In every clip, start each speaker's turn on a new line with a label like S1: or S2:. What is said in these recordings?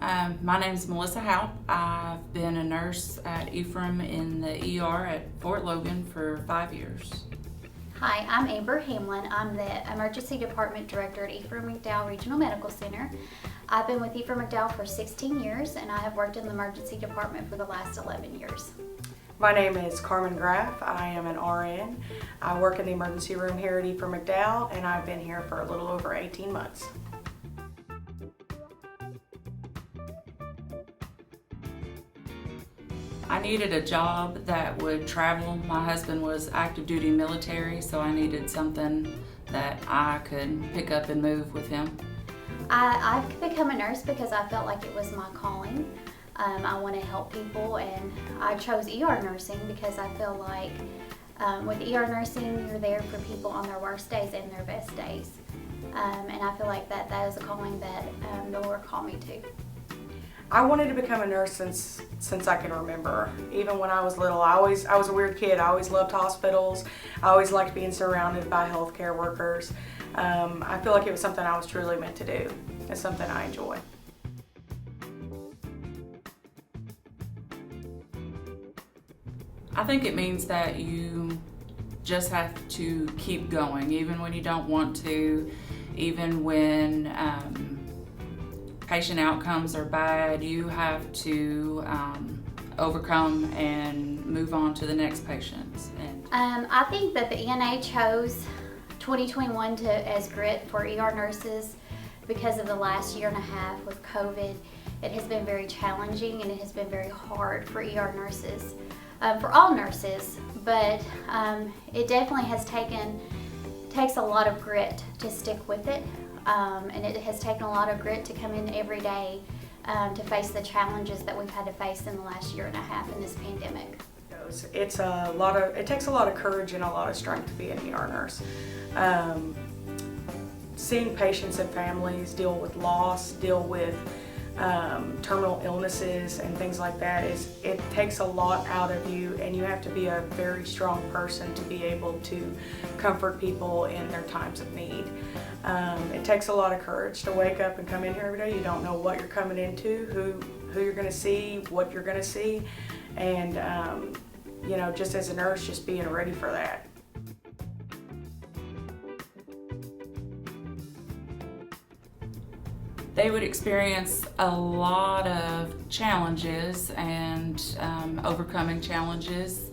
S1: My name is Melissa Howe. I've been a nurse at Ephraim in the ER at Fort Logan for 5 years.
S2: Hi, I'm Amber Hamlin. I'm the Emergency Department Director at Ephraim McDowell Regional Medical Center. I've been with Ephraim McDowell for 16 years and I have worked in the emergency department for the last 11 years.
S3: My name is Carmen Graff. I am an RN. I work in the emergency room here at Ephraim McDowell and I've been here for a little over 18 months.
S1: I needed a job that would travel. My husband was active duty military, so I needed something that I could pick up and move with him.
S2: I've become a nurse because I felt like it was my calling. I want to help people, and I chose ER nursing because I feel like with ER nursing, you're there for people on their worst days and their best days. And I feel like that is a calling that the Lord called me to.
S3: I wanted to become a nurse since I can remember. Even when I was little, I was a weird kid. I always loved hospitals. I always liked being surrounded by healthcare workers. I feel like it was something I was truly meant to do. It's something I enjoy.
S1: I think it means that you just have to keep going, even when you don't want to, even when patient outcomes are bad. You have to overcome and move on to the next patients.
S2: I think that the ENA chose 2021 as grit for ER nurses because of the last year and a half with COVID. It has been very challenging and it has been very hard for ER nurses, for all nurses, but it definitely takes a lot of grit to stick with it. And it has taken a lot of grit to come in every day to face the challenges that we've had to face in the last year and a half in this pandemic.
S3: It takes a lot of courage and a lot of strength to be an ER nurse. Seeing patients and families deal with loss, deal with terminal illnesses and things like that, it takes a lot out of you, and you have to be a very strong person to be able to comfort people in their times of need. It takes a lot of courage to wake up and come in here every day. You don't know what you're coming into, who you're going to see, what you're going to see, and just as a nurse, just being ready for that.
S1: They would experience a lot of challenges and overcoming challenges,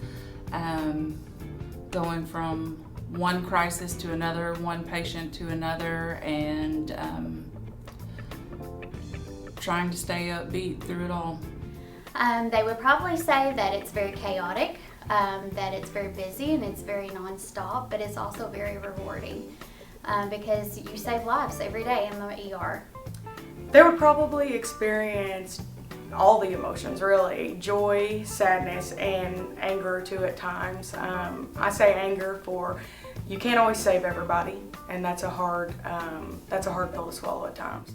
S1: going from one crisis to another, one patient to another, and trying to stay upbeat through it all.
S2: They would probably say that it's very chaotic, that it's very busy and it's very nonstop, but it's also very rewarding because you save lives every day in the ER.
S3: They would probably experience all the emotions, really. Joy, sadness, and anger too at times. I say anger for you can't always save everybody, and that's a hard pill to swallow at times.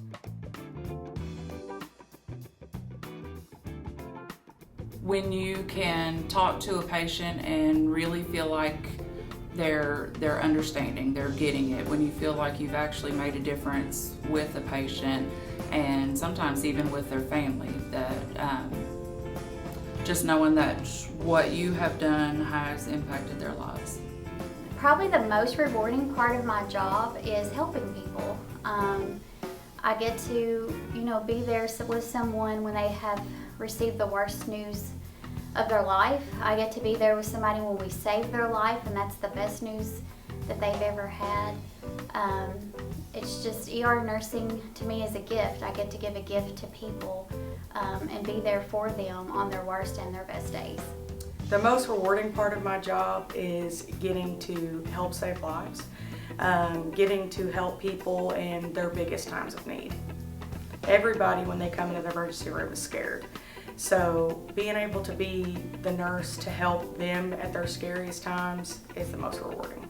S1: When you can talk to a patient and really feel like they're understanding, they're getting it, when you feel like you've actually made a difference with a patient and sometimes even with their family, that just knowing that what you have done has impacted their lives.
S2: Probably the most rewarding part of my job is helping people. I get to, be there with someone when they have received the worst news of their life. I get to be there with somebody when we save their life, and that's the best news that they've ever had. It's just ER nursing to me is a gift. I get to give a gift to people and be there for them on their worst and their best days.
S3: The most rewarding part of my job is getting to help save lives, getting to help people in their biggest times of need. Everybody, when they come into the emergency room, is scared. So being able to be the nurse to help them at their scariest times is the most rewarding.